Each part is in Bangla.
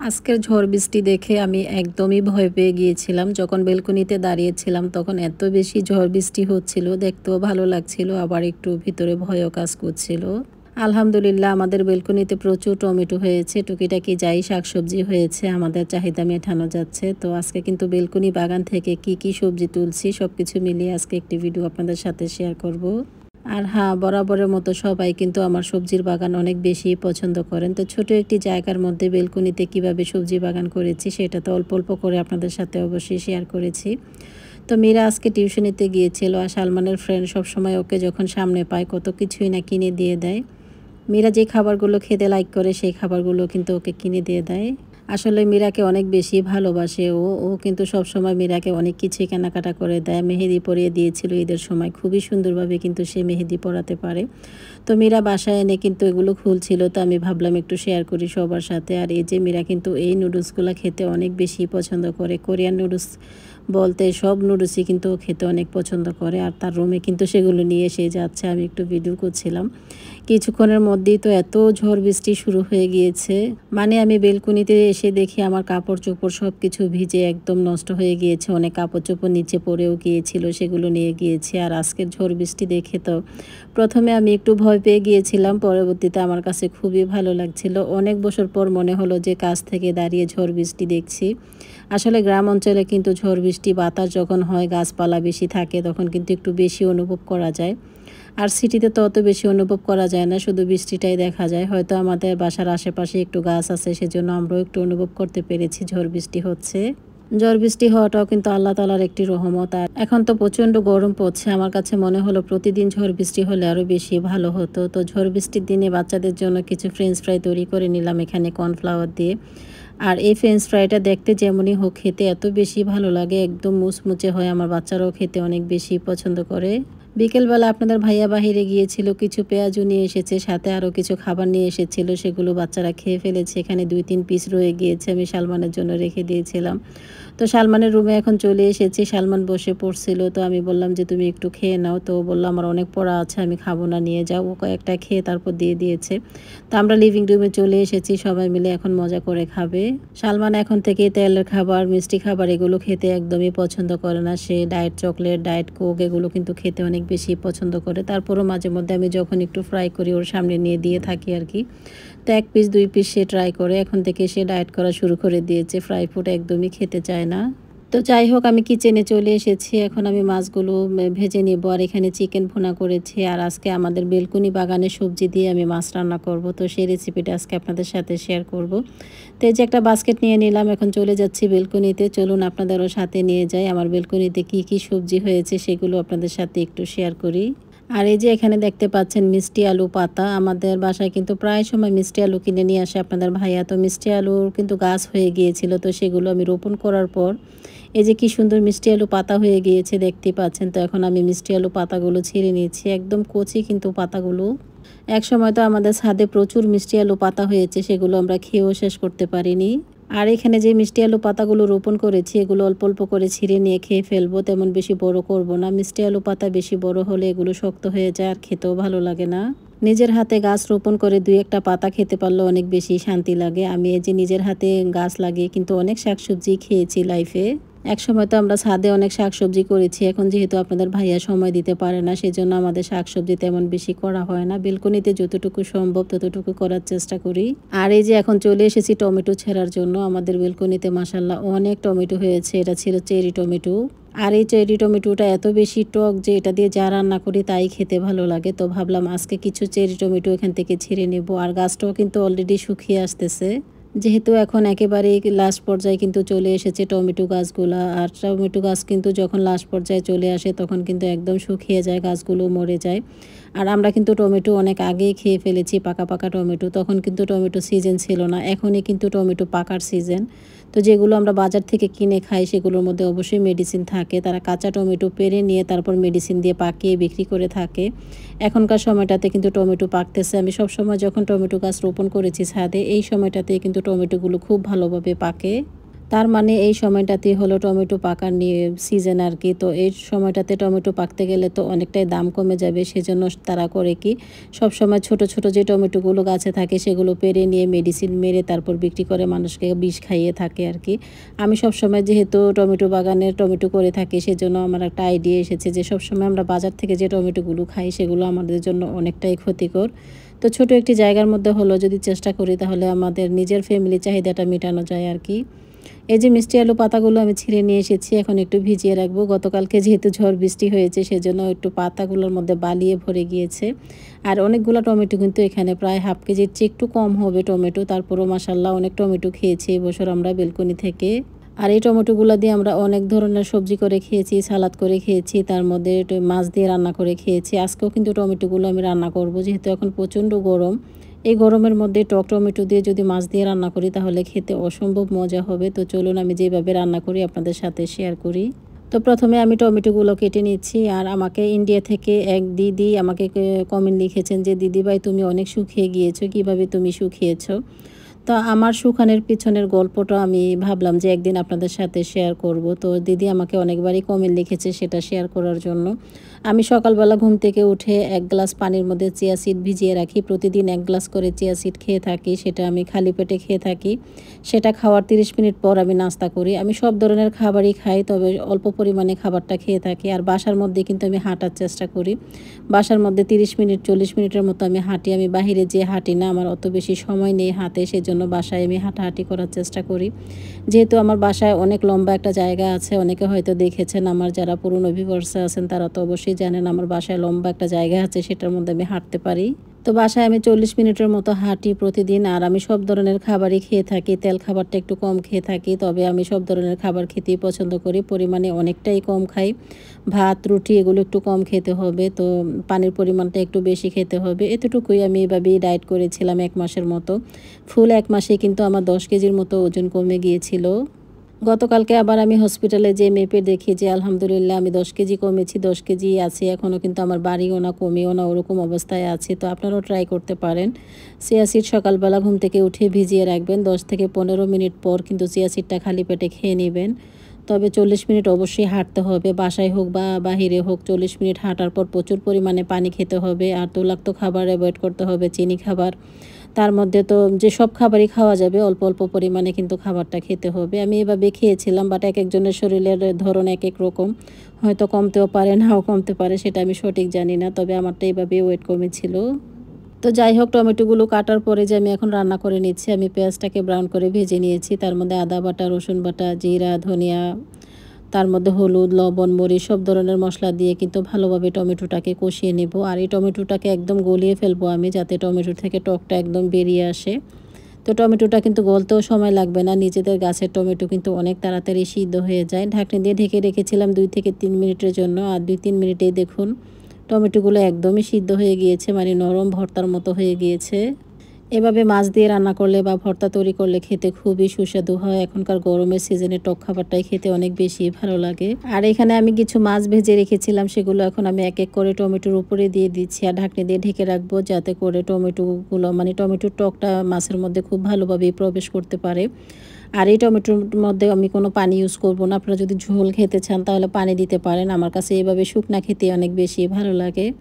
আজকের ঝড় বৃষ্টি দেখে আমি একদমই ভয় পেয়ে গিয়েছিলাম। যখন বেলকনিতে দাঁড়িয়েছিলাম তখন এত বেশি ঝড় বৃষ্টি হচ্ছিল, দেখতেও ভালো লাগছিল, আবার একটু ভিতরে ভয়ও কাজ করছিল। আলহামদুলিল্লাহ আমাদের বেলকনিতে প্রচুর টমেটো হয়েছে, টুকিটাকি যাই শাকসবজি হয়েছে আমাদের চাহিদা মেটানো যাচ্ছে। তো আজকে কিন্তু বেলকনি বাগান থেকে কি কি সবজি তুলছি সবকিছু মিলিয়ে আজকে একটি ভিডিও আপনাদের সাথে শেয়ার করব। আর হ্যাঁ, বরাবরের মতো সবাই কিন্তু আমার সবজির বাগান অনেক বেশি পছন্দ করেন। তো ছোট একটি জায়গার মধ্যে বেলকনিতে কিভাবে সবজি বাগান করেছি সেটা তো অল্প অল্প করে আপনাদের সাথে অবশ্যই শেয়ার করেছি। তো মীরা আজকে টিউশনিতে গিয়েছিল, আর সালমানের ফ্রেন্ড সবসময় ওকে যখন সামনে পায় কত কিছুই না কিনে দিয়ে দেয়। মীরা যে খাবারগুলো খেতে লাইক করে সেই খাবারগুলো কিন্তু ওকে কিনে দিয়ে দেয়। আসলে মীরাকে অনেক বেশি ভালোবাসে ও ও কিন্তু সবসময় মীরাকে অনেক কিছুই কেনাকাটা করে দেয়। মেহেদি পরিয়ে দিয়েছিল ঈদের সময়, খুবই সুন্দরভাবে কিন্তু সে মেহেদি পরাতে পারে। তো মীরা বাসায় এনে কিন্তু এগুলো খুলছিল, তো আমি ভাবলাম একটু শেয়ার করি সবার সাথে। আর এই যে মীরা কিন্তু এই নুডলসগুলো খেতে অনেক বেশি পছন্দ করে, কোরিয়ান নুডলস বলতে সব নুডলসই কিন্তু ও খেতে অনেক পছন্দ করে। আর তার রুমে কিন্তু সেগুলো নিয়ে এসে যাচ্ছে, আমি একটু ভিডিও করছিলাম। কিছুক্ষণের মধ্যেই তো এত ঝড় বৃষ্টি শুরু হয়ে গিয়েছে, মানে আমি বেলকনিতে এসে দেখি আমার কাপড় চোপড় সব কিছু ভিজে একদম নষ্ট হয়ে গিয়েছে। অনেক কাপড় চোপড় নিচে পড়েও গিয়েছিল, সেগুলো নিয়ে গিয়েছি। আর আজকের ঝড় বৃষ্টি দেখে তো প্রথমে আমি একটু ভয় পেয়ে গিয়েছিলাম, পরবর্তীতে আমার কাছে খুবই ভালো লাগছিল। অনেক বছর পর মনে হলো যে কাছ থেকে দাঁড়িয়ে ঝড় বৃষ্টি দেখছি। আসলে গ্রাম অঞ্চলে কিন্তু ঝড় বৃষ্টি বাতাস যখন হয়, গাছপালা বেশি থাকে, তখন কিন্তু একটু বেশি অনুভব করা যায়। আর সিটিতে তো অত বেশি অনুভব করা যায় না, শুধু বৃষ্টিটাই দেখা যায়। হয়তো আমাদের বাসার আশেপাশে একটু গাছ আছে, সেজন্য আমরাও একটু অনুভব করতে পেরেছি ঝড় বৃষ্টি হচ্ছে। ঝড় বৃষ্টি হওয়াটাও কিন্তু আল্লাহ তাআলার একটি রহমত। আর এখন তো প্রচণ্ড গরম পড়ছে, আমার কাছে মনে হলো প্রতিদিন ঝড় বৃষ্টি হলে আরও বেশি ভালো হতো। তো ঝড় বৃষ্টির দিনে বাচ্চাদের জন্য কিছু ফ্রেঞ্চ ফ্রাই তৈরি করে নিলাম এখানে কর্নফ্লাওয়ার দিয়ে। আর এই ফ্রেঞ্চ ফ্রাইটা দেখতে যেমনই হোক খেতে এত বেশি ভালো লাগে, একদম মুচমুচে হয়, আমার বাচ্চারাও খেতে অনেক বেশি পছন্দ করে। বিকেলবেলা আপনাদের ভাইয়া বাহিরে গিয়েছিল, কিছু পেঁয়াজু নিয়ে এসেছে, সাথে আরও কিছু খাবার নিয়ে এসেছিল, সেগুলো বাচ্চারা খেয়ে ফেলেছে। এখানে 2-3 পিস রয়ে গিয়েছে, আমি সালমানের জন্য রেখে দিয়েছিলাম। তো সালমানের রুমে এখন চলে এসেছি, সালমান বসে পড়ছিল, তো আমি বললাম যে তুমি একটু খেয়ে নাও। তো বললো আমার অনেক পড়া আছে, আমি খাবো না, নিয়ে যাও। ও কয়েকটা খেয়ে তারপর দিয়ে দিয়েছে। তো আমরা লিভিং রুমে চলে এসেছি, সবাই মিলে এখন মজা করে খাবে। সালমান এখন থেকে তেলের খাবার, মিষ্টি খাবার এগুলো খেতে একদমই পছন্দ করে না। সে ডায়েট চকলেট, ডায়েট কোক এগুলো কিন্তু খেতে অনেক বেশি পছন্দ করে। তারপরও মাঝে মধ্যে আমি যখন একটু ফ্রাই করি ওর সামনে নিয়ে দিয়ে থাকি আর কি। তো 1 পিস 2 পিস সে ট্রাই করে, এখন থেকে সে ডায়েট করা শুরু করে দিয়েছে, ফ্রাই ফুড একদমই খেতে চায় না। তো যাই হোক, আমি কিচেনে চলে এসেছি, এখন আমি মাছগুলো ভেজে নেব। আর এখানে চিকেন ভুনা করেছি, আর আজকে আমাদের বেলকুনি বাগানের সবজি দিয়ে আমি মাছ রান্না করব। তো সেই রেসিপিটা আজকে আপনাদের সাথে শেয়ার করব। তো এই যে একটা বাস্কেট নিয়ে নিলাম, এখন চলে যাচ্ছি বেলকুনিতে। চলুন আপনাদেরও সাথে নিয়ে যাই, আমার বেলকুনিতে কি কি সবজি হয়েছে সেগুলো আপনাদের সাথে একটু শেয়ার করি। আর এই যে এখানে দেখতে পাচ্ছেন মিষ্টি আলু পাতা, আমাদের বাসায় কিন্তু প্রায় সময় মিষ্টি আলু কিনে নিয়ে আসে আপনাদের ভাইয়া। তো মিষ্টি আলুর কিন্তু গাছ হয়ে গিয়েছিল, তো সেগুলো আমি রোপণ করার পর এই যে কি সুন্দর মিষ্টি আলু পাতা হয়ে গিয়েছে দেখতেই পাচ্ছেন। তো এখন আমি মিষ্টি আলু পাতাগুলো ছিঁড়ে নিয়েছি, একদম কচি কিন্তু পাতাগুলো। এক সময় তো আমাদের ছাদে প্রচুর মিষ্টি আলু পাতা হয়েছে, সেগুলো আমরা খেয়েও শেষ করতে পারিনি। আর এখানে যে মিষ্টি আলু পাতাগুলো রোপণ করেছি এগুলো অল্প অল্প করে ছিঁড়ে নিয়ে খেয়ে ফেলবো, তেমন বেশি বড় করব না। মিষ্টি আলু পাতা বেশি বড় হলে এগুলো শক্ত হয়ে যায় আর খেতেও ভালো লাগে না। নিজের হাতে গাছ রোপণ করে 2-1টা পাতা খেতে পারলে অনেক বেশি শান্তি লাগে। আমি এই যে নিজের হাতে গাছ লাগিয়ে কিন্তু অনেক শাকসবজি খেয়েছি লাইফে। একসময় তো আমরা ছাদে অনেক শাকসবজি করেছি, এখন যেহেতু আপনাদের ভাইয়া সময় দিতে পারে না সেজন্য আমাদের শাকসবজি তেমন বেশি করা হয় না। বেলকনিতে যতটুকু সম্ভব ততটুকু করার চেষ্টা করি। আর এই যে এখন চলে এসেছি টমেটো ছেঁড়ার জন্য, আমাদের বেলকনিতে মাশাআল্লাহ অনেক টমেটো হয়েছে, এটা ছিল চেরি টমেটো। আর এই চেরি টমেটোটা এত বেশি টক যে এটা দিয়ে যা রান্না করি তাই খেতে ভালো লাগে। তো ভাবলাম আজকে কিছু চেরি টমেটো এখান থেকে ছিঁড়ে নেব। আর গাছটাও কিন্তু অলরেডি শুকিয়ে আসতেছে, যেহেতু এখন একেবারেই লাস্ট পর্যায়ে কিন্তু চলে এসেছে টমেটো গাছগুলা। আর টমেটো গাছ কিন্তু যখন লাস্ট পর্যায়ে চলে আসে তখন কিন্তু একদম শুকিয়ে যায়, গাছগুলো মরে যায়। আর আমরা কিন্তু টমেটো অনেক আগেই খেয়ে ফেলেছি, পাকা পাকা টমেটো। তখন কিন্তু টমেটো সিজন ছিল না, এখনই কিন্তু টমেটো পাকার সিজন। তো যেগুলো আমরা বাজার থেকে কিনে খাই সেগুলোর মধ্যে অবশ্যই মেডিসিন থাকে, তারা কাঁচা টমেটো পেড়ে নিয়ে তারপর মেডিসিন দিয়ে পাকিয়ে বিক্রি করে থাকে। এখনকার সময়টাতে কিন্তু টমেটো পাকতেছে। আমি সব সময় যখন টমেটো গাছ রোপণ করেছি ছাদে এই সময়টাতে কিন্তু টমেটোগুলো খুব ভালোভাবে পাকে। তার মানে এই সময়টাতেই হলো টমেটো পাকার নিয়ে সিজন আর কি। তো এই সময়টাতে টমেটো পাকতে গেলে তো অনেকটাই দাম কমে যাবে। সেজন্য তারা করে কি সবসময় ছোট, ছোট যে টমেটোগুলো গাছে থাকে সেগুলো পেড়ে নিয়ে মেডিসিন মেরে তারপর বিক্রি করে মানুষকে বিষ খাইয়ে থাকে আর কি। আমি সবসময় যেহেতু টমেটো বাগানের টমেটো করে থাকি সেজন্য আমার একটা আইডিয়া এসেছে যে সবসময় আমরা বাজার থেকে যে টমেটোগুলো খাই সেগুলো আমাদের জন্য অনেকটাই ক্ষতিকর। তো ছোট একটি জায়গার মধ্যে হলো যদি চেষ্টা করি তাহলে আমাদের নিজের ফ্যামিলি চাহিদাটা মেটানো যায় আর কি। এই যে মিষ্টি আলু পাতাগুলো আমি ছিঁড়ে নিয়ে এসেছি, এখন একটু ভিজিয়ে রাখবো। গতকালকে যেহেতু ঝড় বৃষ্টি হয়েছে সেজন্য একটু পাতাগুলোর মধ্যে বালিয়ে ভরে গিয়েছে। আর অনেকগুলো টমেটো কিন্তু এখানে প্রায় হাফ কেজির চেয়ে একটু কম হবে টমেটো। তারপরও মাশাল্লাহ অনেক টমেটো খেয়েছি এবছর আমরা বেলকনি থেকে। আর এই টমেটোগুলো দিয়ে আমরা অনেক ধরনের সবজি করে খেয়েছি, সালাদ করে খেয়েছি, তার মধ্যে একটু মাছ দিয়ে রান্না করে খেয়েছি। আজকেও কিন্তু টমেটোগুলো আমি রান্না করব যেহেতু এখন প্রচণ্ড গরম। এই গরমের মধ্যে টক টমেটো দিয়ে যদি মাছ দিয়ে রান্না করি তাহলে খেতে অসম্ভব মজা হবে। তো চলুন আমি যেভাবে রান্না করি আপনাদের সাথে শেয়ার করি। তো প্রথমে আমি টমেটোগুলো কেটে নিচ্ছি। আর আমাকে ইন্ডিয়া থেকে এক দিদি আমাকে কমেন্ট লিখেছেন যে, "দিদিভাই তুমি অনেক শুকিয়ে গিয়েছো, কিভাবে তুমি শুকিয়েছো?" তো আমার শুকানোর পিছনের গল্পটা আমি ভাবলাম যে একদিন আপনাদের সাথে শেয়ার করব। তো দিদি আমাকে অনেকবারই কমেন্ট লিখেছে সেটা শেয়ার করার জন্য। আমি সকালবেলা ঘুম থেকে উঠে ১ গ্লাস পানির মধ্যে চিয়া সিড ভিজিয়ে রাখি। প্রতিদিন ১ গ্লাস করে চিয়া সিড খেয়ে থাকি। সেটা আমি খালি পেটে খেয়ে থাকি। সেটা খাওয়ার ৩০ মিনিট পর আমি নাস্তা করি। আমি সব ধরনের খাবারই খাই, তবে অল্প পরিমাণে খাবারটা খেয়ে থাকি। আর বাসার মধ্যে কিন্তু আমি হাঁটার চেষ্টা করি। বাসার মধ্যে ৩০ মিনিট ৪০ মিনিটের মতো আমি হাঁটি। আমি বাহিরে যেয়ে হাঁটি না, আমার অত বেশি সময় নেই হাতে, সেজন্য বাসায় আমি হাঁটাহাঁটি করার চেষ্টা করি। যেহেতু আমার বাসায় অনেক লম্বা একটা জায়গা আছে, অনেকে হয়তো দেখেছেন, আমার যারা পুরনো ভিউয়ার্স আছেন তারা তো অবশ্যই জানেন আমার বাসায় লম্বা একটা জায়গা আছে, সেটার মধ্যে আমি হাঁটতে পারি। তো বাসায় আমি ৪০ মিনিটের মতো হাঁটি প্রতিদিন। আর আমি সব ধরনের খাবারই খেয়ে থাকি, তেল খাবারটা একটু কম খেয়ে থাকি, তবে আমি সব ধরনের খাবার খেতেই পছন্দ করি। পরিমাণে অনেকটাই কম খাই। ভাত, রুটি এগুলো একটু কম খেতে হবে। তো পানির পরিমাণটা একটু বেশি খেতে হবে। এতটুকুই আমি এভাবেই ডায়েট করেছিলাম ১ মাসের মতো। ফুল ১ মাসে কিন্তু আমার ১০ কেজির মতো ওজন কমে গিয়েছিল। গতকালকে আবার আমি হসপিটালে যেয়ে মেপে দেখি যে আলহামদুলিল্লাহ আমি ১০ কেজি কমেছি, ১০ কেজি আছি। এখনও কিন্তু আমার বাড়িও না কমেও না, ওরকম অবস্থায় আছি। তো আপনারাও ট্রাই করতে পারেন। চিয়া সিড সকালবেলা ঘুম থেকে উঠে ভিজিয়ে রাখবেন। ১০ থেকে ১৫ মিনিট পর কিন্তু চিয়া সিডটা খালি পেটে খেয়ে নেবেন। তবে ৪০ মিনিট অবশ্যই হাঁটতে হবে। বাসায় হোক বা বাহিরে হোক ৪০ মিনিট হাঁটার পর প্রচুর পরিমাণে পানি খেতে হবে। আর তৈলাক্ত খাবার অ্যাভয়েড করতে হবে, চিনি খাবার। তার মধ্যে তো যেসব খাবারই খাওয়া যাবে অল্প, অল্প পরিমাণে কিন্তু খাবারটা খেতে হবে। আমি এভাবে খেয়েছিলাম, বাট একেকজনের শরীরের ধরন একেক রকম। হয়তো কমতেও পারে, নাও কমতে পারে, সেটা আমি সঠিক জানি না। তবে আমারটা এভাবেই ওয়েট কমেছিল। তো যাই হোক, টমেটোগুলো কাটার পরে যে আমি এখন রান্না করে নিচ্ছি, আমি পেঁয়াজটাকে ব্রাউন করে ভেজে নিয়েছি। তার মধ্যে আদা বাটা, রসুন বাটা, জিরা, ধনিয়া, তার মধ্যে হলুদ, লবণ, মরিচ সব ধরনের মশলা দিয়ে কিন্তু ভালোভাবে টমেটোটাকে কষিয়ে নেব। আর এই টমেটোটাকে একদম গলিয়ে ফেলবো আমি, যাতে টমেটো থেকে টকটা একদম বেরিয়ে আসে। তো টমেটোটা কিন্তু গলতেও সময় লাগবে না, নিজেদের গাছের টমেটো কিন্তু অনেক তাড়াতাড়ি সিদ্ধ হয়ে যায়। ঢাকনি দিয়ে ঢেকে রেখেছিলাম ২ থেকে ৩ মিনিটের জন্য। আর ২-৩ মিনিটেই দেখুন টমেটোগুলো একদমই সিদ্ধ হয়ে গিয়েছে, মানে নরম ভর্তার মতো হয়ে গিয়েছে। এভাবে মাছ দিয়ে রান্না করলে বা ভর্তা তৈরি করলে খেতে খুবই সুস্বাদু হয়। এখনকার গরমের সিজনে টক খাবারটাই খেতে অনেক বেশি ভালো লাগে। আর এখানে আমি কিছু মাছ ভেজে রেখেছিলাম, সেগুলো এখন আমি এক এক করে টমেটোর উপরে দিয়ে দিচ্ছি আর ঢাকনি দিয়ে ঢেকে রাখবো, যাতে করে টমেটোগুলো মানে টমেটোর টকটা মাছের মধ্যে খুব ভালোভাবে প্রবেশ করতে পারে। আর এই টমেটোর মধ্যে আমি কোনো পানি ইউজ করব না। আপনারা যদি ঝোল খেতে চান তাহলে পানি দিতে পারেন। আমার কাছে এভাবে শুকনা খেতে অনেক বেশি ভালো লাগে।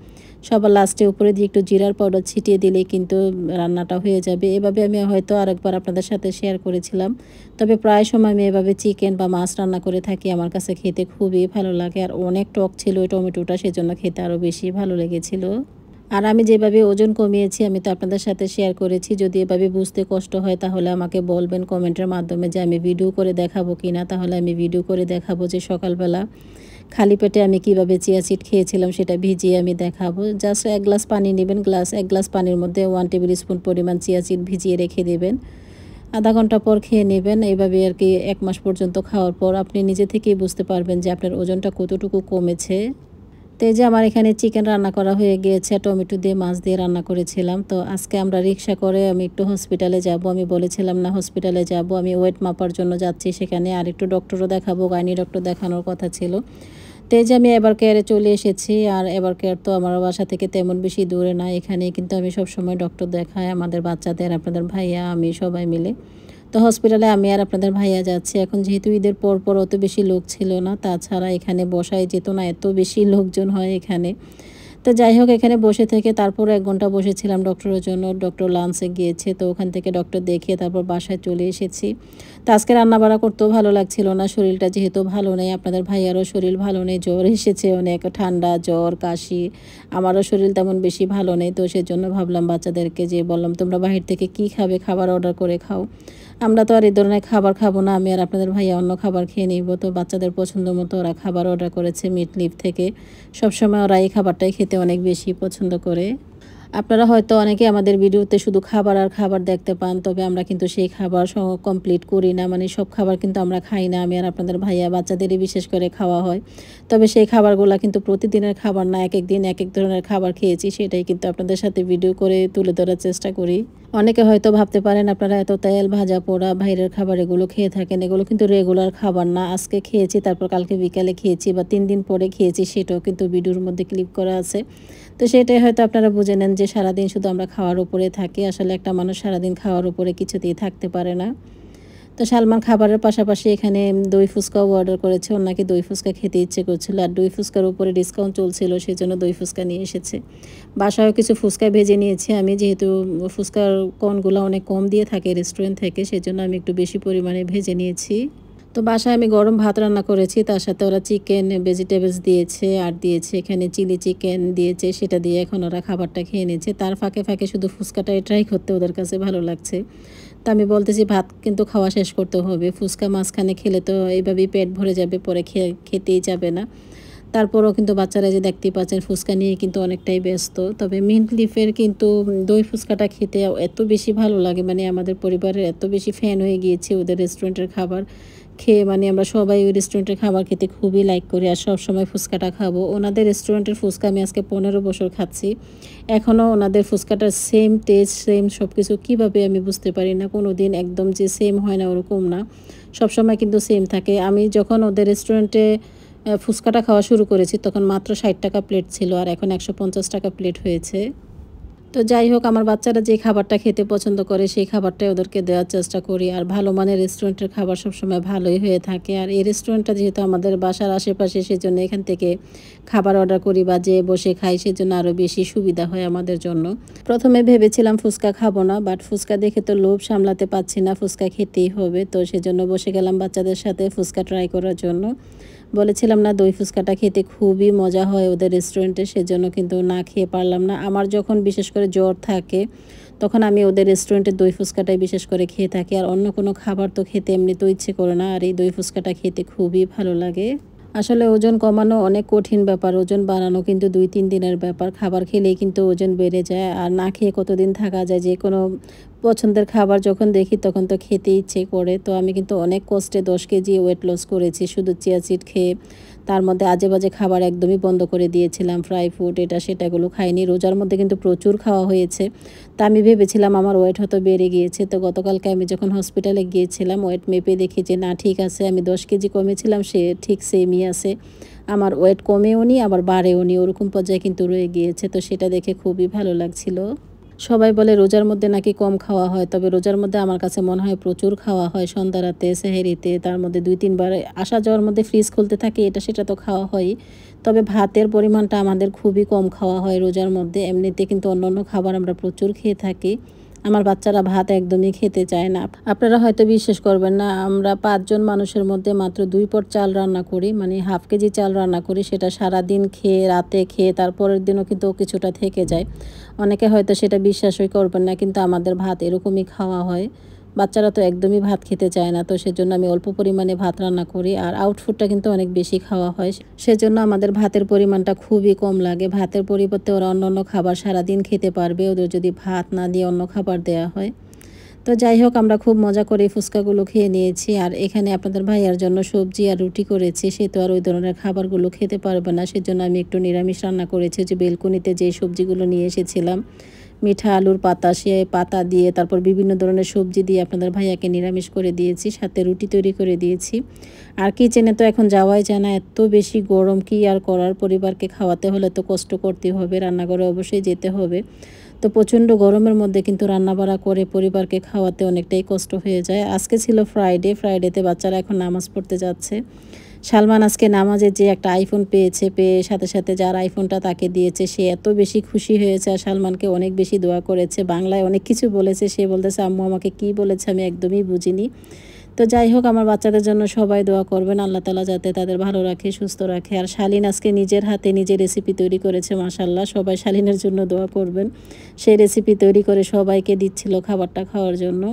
সবার লাস্টে উপরে দিয়ে একটু জিরার পাউডার ছিটিয়ে দিলেই কিন্তু রান্নাটা হয়ে যাবে। এভাবে আমি হয়তো আরেকবার আপনাদের সাথে শেয়ার করেছিলাম। তবে প্রায় সময় আমি এভাবে চিকেন বা মাছ রান্না করে থাকি। আমার কাছে খেতে খুবই ভালো লাগে। আর অনেক টক ছিল ওই টমেটোটা, সেজন্য খেতে আরও বেশি ভালো লেগেছিল। আর আমি যেভাবে ওজন কমিয়েছি আমি তো আপনাদের সাথে শেয়ার করেছি। যদি এভাবে বুঝতে কষ্ট হয় তাহলে আমাকে বলবেন কমেন্টের মাধ্যমে যে আমি ভিডিও করে দেখাবো কিনা। তাহলে আমি ভিডিও করে দেখাবো যে সকালবেলা খালি পেটে আমি কিভাবে চিয়া সিড খেয়েছিলাম সেটা ভিজিয়ে আমি দেখাবো। জাস্ট ১ গ্লাস পানি নেবেন, ১ গ্লাস পানির মধ্যে 1 টেবিল স্পুন পরিমাণ চিয়া সিড ভিজিয়ে রেখে দেবেন। আধা ঘন্টা পর খেয়ে নেবেন। এভাবে আর কি ১ মাস পর্যন্ত খাওয়ার পর আপনি নিজে থেকেই বুঝতে পারবেন যে আপনার ওজনটা কতটুকু কমেছে। তো এই যে আমার এখানে চিকেন রান্না করা হয়ে গিয়েছে, টমেটো দিয়ে মাছ দিয়ে রান্না করেছিলাম। তো আজকে আমরা রিক্সা করে আমি একটু হসপিটালে যাব। আমি বলেছিলাম না হসপিটালে যাব, আমি ওয়েট মাপার জন্য যাচ্ছি সেখানে। আর একটু ডক্টরও দেখাবো, গাইনি ডক্টর দেখানোর কথা ছিল। তো এই যে আমি এভার কেয়ারে চলে এসেছি। আর এভার কেয়ার তো আমার বাসা থেকে তেমন বেশি দূরে না, এখানেই কিন্তু আমি সবসময় ডক্টর দেখাই আমাদের বাচ্চাদের, আপনাদের ভাইয়া আমি সবাই মিলে। তো হসপিটালে আমি আর আপনাদের ভাইয়া যাচ্ছি। এখন যেহেতু ঈদের পর অত বেশি লোক ছিল না, তাছাড়া এখানে বসাই যেত না, এত বেশি লোকজন হয় এখানে। তো যাই হোক, এখানে বসে থেকে তারপর ১ ঘন্টা বসেছিলাম ডক্টরের জন্য। ডক্টর লাঞ্চে গিয়েছে, তো ওখান থেকে ডক্টর দেখিয়ে তারপর বাসায় চলে এসেছি। তো আজকে রান্নাবাড়া করতেও ভালো লাগছিল না, শরীরটা যেহেতু ভালো নেই। আপনাদের ভাইয়ারও শরীর ভালো নেই, জ্বর এসেছে অনেক, ঠান্ডা, জ্বর, কাশি। আমারও শরীর তেমন বেশি ভালো নেই, তো সেজন্য ভাবলাম বাচ্চাদেরকে যে বললাম, তোমরা বাহির থেকে কি খাবে, খাবার অর্ডার করে খাও। আমরা তো আর এই ধরনের খাবার খাবো না, আমি আর আপনাদের ভাইয়া অন্য খাবার খেয়ে নিব। তো বাচ্চাদের পছন্দ মতো ওরা খাবার অর্ডার করেছে মিট লিভ থেকে। সবসময় ওরা এই খাবারটাই খেতে অনেক বেশি পছন্দ করে। আপনারা হয়তো অনেকে আমাদের ভিডিওতে শুধু খাবার আর খাবার দেখতে পান, তবে আমরা কিন্তু সেই খাবার কমপ্লিট করি না, মানে সব খাবার কিন্তু আমরা খাই না। আমি আর আপনাদের ভাইয়া বাচ্চাদেরই বিশেষ করে খাওয়া হয়। তবে সেই খাবারগুলো কিন্তু প্রতিদিনের খাবার না, এক এক দিন এক এক ধরনের খাবার খেয়েছি, সেটাই কিন্তু আপনাদের সাথে ভিডিও করে তুলে ধরার চেষ্টা করি। অনেকে হয়তো ভাবতে পারেন আপনারা এত তেল ভাজা পোড়া বাইরের খাবার এগুলো খেয়ে থাকেন, এগুলো কিন্তু রেগুলার খাবার না। আজকে খেয়েছি, তারপর কালকে বিকালে খেয়েছি, বা 3 দিন পরে খেয়েছি, সেটাও কিন্তু ভিডিওর মধ্যে ক্লিপ করা আছে। তো সেটাই হয়তো আপনারা বুঝে নেন যে সারাদিন শুধু আমরা খাওয়ার উপরে থাকি। আসলে একটা মানুষ সারাদিন খাওয়ার উপরে কিছুতেই থাকতে পারে না। তো সালমান খাবারের পাশাপাশি এখানে দই ফুচকাও অর্ডার করেছে। ওর নাকি দই ফুচকা খেতে ইচ্ছে করছিল, আর দই ফুচকার উপরে ডিসকাউন্ট চলছিল, সেজন্য দই ফুচকা নিয়ে এসেছে। বাসায়ও কিছু ফুচকা ভেজে নিয়েছি আমি, যেহেতু ফুচকার কোণগুলো অনেক কম দিয়ে থাকে রেস্টুরেন্ট থেকে, সেজন্য আমি একটু বেশি পরিমাণে ভেজে নিয়েছি। তো বাসায় আমি গরম ভাত রান্না করেছি, তার সাথে ওরা চিকেন ভেজিটেবলস দিয়েছে, আর দিয়েছে এখানে চিলি চিকেন দিয়েছে, সেটা দিয়ে এখন ওরা খাবারটা খেয়ে নিয়েছে। তার ফাঁকে ফাঁকে শুধু ফুচকাটাই ট্রাই করতে ওদের কাছে ভালো লাগছে। তো আমি বলতেছি ভাত কিন্তু খাওয়া শেষ করতে হবে, ফুচকা মাঝখানে খেলে তো এইভাবেই পেট ভরে যাবে, পরে খেতেই যাবে না। তারপরও কিন্তু বাচ্চারা যে দেখতেই পাচ্ছেন ফুচকা নিয়ে কিন্তু অনেকটাই ব্যস্ত। তবে মিন্ট লিফের কিন্তু দই ফুচকাটা খেতে এত বেশি ভালো লাগে, মানে আমাদের পরিবারের এত বেশি ফ্যান হয়ে গিয়েছে ওদের রেস্টুরেন্টের খাবার খেয়ে। মানে আমরা সবাই ওই রেস্টুরেন্টের খাবার খেতে খুবই লাইক করি, আর সব সময় ফুচকাটা খাবো। ওনাদের রেস্টুরেন্টের ফুচকা আমি আজকে 15 বছর খাচ্ছি, এখনও ওনাদের ফুচকাটার সেম টেস্ট, সেম সব কিছু। কীভাবে আমি বুঝতে পারি না, কোনো দিন একদম যে সেম হয় না ওরকম না, সবসময় কিন্তু সেম থাকে। আমি যখন ওদের রেস্টুরেন্টে ফুচকাটা খাওয়া শুরু করেছি তখন মাত্র 60 টাকা প্লেট ছিল, আর এখন 150 টাকা প্লেট হয়েছে। তো যাই হোক, আমার বাচ্চারা যে খাবারটা খেতে পছন্দ করে সেই খাবারটাই ওদেরকে দেওয়ার চেষ্টা করি। আর ভালো মানের রেস্টুরেন্টের খাবার সবসময় ভালোই হয়ে থাকে। আর এই রেস্টুরেন্টটা যেহেতু আমাদের বাসার আশেপাশে, সেজন্য এখান থেকে খাবার অর্ডার করি বা যে বসে খাই, সেজন্য আরও বেশি সুবিধা হয় আমাদের জন্য। প্রথমে ভেবেছিলাম ফুচকা খাবো না, বাট ফুচকা দেখে তো লোভ সামলাতে পারছি না, ফুচকা খেতেই হবে। তো সেজন্য বসে গেলাম বাচ্চাদের সাথে ফুচকা ট্রাই করার জন্য। বলেছিলাম না দই ফুচকাটা খেতে খুবই মজা হয় ওদের রেস্টুরেন্টে, সেজন্য কিন্তু না খেয়ে পারলাম না। আমার যখন বিশেষ করে জ্বর থাকে তখন আমি ওদের রেস্টুরেন্টের দই ফুচকাটাই বিশেষ করে খেয়ে থাকি, আর অন্য কোনো খাবার তো খেতে এমনিতেও ইচ্ছে করে না, আর এই দই ফুচকাটা খেতে খুবই ভালো লাগে। আসলে ওজন কমানো অনেক কঠিন ব্যাপার, ওজন বাড়ানো কিন্তু 2-3 দিনের ব্যাপার। খাবার খেলেই কিন্তু ওজন বেড়ে যায়, আর না খেয়ে কতদিন থাকা যায়। যে কোনো পছন্দের খাবার যখন দেখি তখন তো খেতে ইচ্ছে করে। তো আমি কিন্তু অনেক কষ্টে 10 কেজি ওয়েট লস করেছি শুধু চিয়া সিড খেয়ে। তার মধ্যে আজে বাজে খাবার একদমই বন্ধ করে দিয়েছিলাম, ফ্রাই ফুড এটা সেটাগুলো খাইনি। রোজার মধ্যে কিন্তু প্রচুর খাওয়া হয়েছে। তা আমি ভেবেছিলাম আমার ওয়েট হয়তো বেড়ে গিয়েছে। তো গতকালকে আমি যখন হসপিটালে গিয়েছিলাম ওয়েট মেপে দেখি যে না, ঠিক আছে, আমি 10 কেজি কমেছিলাম, সে ঠিক সেমই আছে। আমার ওয়েট কমেও নি আবার বাড়েও নি, ওরকম পর্যায়ে কিন্তু রয়ে গিয়েছে। তো সেটা দেখে খুবই ভালো লাগছিল। সবাই বলে রোজার মধ্যে নাকি কম খাওয়া হয়, তবে রোজার মধ্যে আমার কাছে মনে হয় প্রচুর খাওয়া হয়। সন্ধ্যা রাতে, সেহেরিতে, তার মধ্যে 2-3 বার আসা যাওয়ার মধ্যে ফ্রিজ খুলতে থাকে, এটা সেটা তো খাওয়া হয়ই। তবে ভাতের পরিমাণটা আমাদের খুবই কম খাওয়া হয় রোজার মধ্যে। এমনিতে কিন্তু অন্যান্য খাবার আমরা প্রচুর খেয়ে থাকি। আমার বাচ্চারা ভাত একদমই খেতে চায় না। আপনারা হয়তো বিশ্বাস করবেন না, আমরা 5 জন মানুষের মধ্যে মাত্র 2 পট চাল রান্না করি, মানে হাফ কেজি চাল রান্না করি। সেটা সারাদিন খেয়ে, রাতে খেয়ে, তারপরের দিনও কিন্তু কিছুটা থেকে যায়। অনেকে হয়তো সেটা বিশ্বাসই করবেন না, কিন্তু আমাদের ভাত এরকমই খাওয়া হয়। বাচ্চারা তো একদমই ভাত খেতে চায় না, তো সেজন্য আমি অল্প পরিমাণে ভাত রান্না করি। আর আউটফুডটা কিন্তু অনেক বেশি খাওয়া হয়, সেজন্য আমাদের ভাতের পরিমাণটা খুবই কম লাগে। ভাতের পরিবর্তে ওরা অন্যান্য খাবার সারাদিন খেতে পারবে, ওদের যদি ভাত না দিয়ে অন্য খাবার দেওয়া হয়। তো যাই হোক, আমরা খুব মজা করে ফুচকাগুলো খেয়ে নিয়েছি। আর এখানে আপনাদের ভাইয়ার জন্য সবজি আর রুটি করেছি, সে তো আর ওই ধরনের খাবারগুলো খেতে পারবে না, সেজন্য আমি একটু নিরামিষ রান্না করেছি। যে বেলকুনিতে যে সবজিগুলো নিয়ে এসেছিলাম, মিঠা আলুর পাতা, সে পাতা দিয়ে, তারপর বিভিন্ন ধরনের সবজি দিয়ে আপনাদের ভাইয়াকে নিরামিষ করে দিয়েছি, সাথে রুটি তৈরি করে দিয়েছি। আর কিচেনে তো এখন যাওয়াই যায় না, এত বেশি গরম, কি আর করার, পরিবারকে খাওয়াতে হলে তো কষ্ট করতে হবে, রান্নাঘরে অবশ্যই যেতে হবে। তো তো প্রচণ্ড গরমের মধ্যে কিন্তু রান্নাবাড়া করে পরিবারকে খাওয়াতে অনেকটাই কষ্ট হয়ে যায়। আজকে ছিল ফ্রাইডেতে বাচ্চারা এখন নামাজ পড়তে যাচ্ছে। সালমান আজকে নামাজে যে একটা আইফোন পেয়েছে, পেয়ে সাথে সাথে যার আইফোনটা তাকে দিয়েছে সে এত বেশি খুশি হয়েছে আর সালমানকে অনেক বেশি দোয়া করেছে, বাংলায় অনেক কিছু বলেছে। সে বলতেছে আম্মু আমাকে কি বলেছে আমি একদমই বুঝিনি। তো যাই হোক, আমার বাচ্চাদের জন্য সবাই দোয়া করবেন, আল্লাহ তাআলা যাতে তাদের ভালো রাখে, সুস্থ রাখে। আর শালীন আজকে নিজের হাতে নিজে রেসিপি তৈরি করেছে, মাশাআল্লাহ। সবাই শালীনের জন্য দোয়া করবেন। সেই রেসিপি তৈরি করে সবাইকে দিচ্ছিল খাবারটা খাওয়ার জন্য।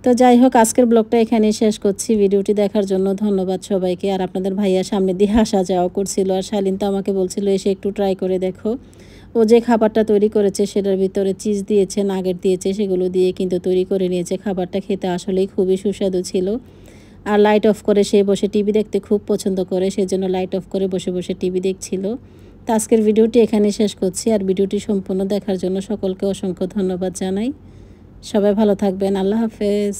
তো যাই হোক, আজকের ব্লগটা এখানেই শেষ করছি। ভিডিওটি দেখার জন্য ধন্যবাদ সবাইকে। আর আপনাদের ভাইয়া সামনে দিয়ে আসা যাওয়া করছিল, আর শালীন তো আমাকে বলছিল এসে একটু ট্রাই করে দেখো। ও যে খাবারটা তৈরি করেছে সেটার ভিতরে চিজ দিয়েছে, নাগেট দিয়েছে, সেগুলো দিয়ে কিন্তু তৈরি করে নিয়েছে। খাবারটা খেতে আসলেই খুবই সুস্বাদু ছিল। আর লাইট অফ করে সে বসে টিভি দেখতে খুব পছন্দ করে, সেজন্য লাইট অফ করে বসে বসে টিভি দেখছিল। তো আজকের ভিডিওটি এখানে শেষ করছি। আর ভিডিওটি সম্পূর্ণ দেখার জন্য সকলকে অসংখ্য ধন্যবাদ জানাই। সবাই ভালো থাকবেন। আল্লাহ হাফেজ।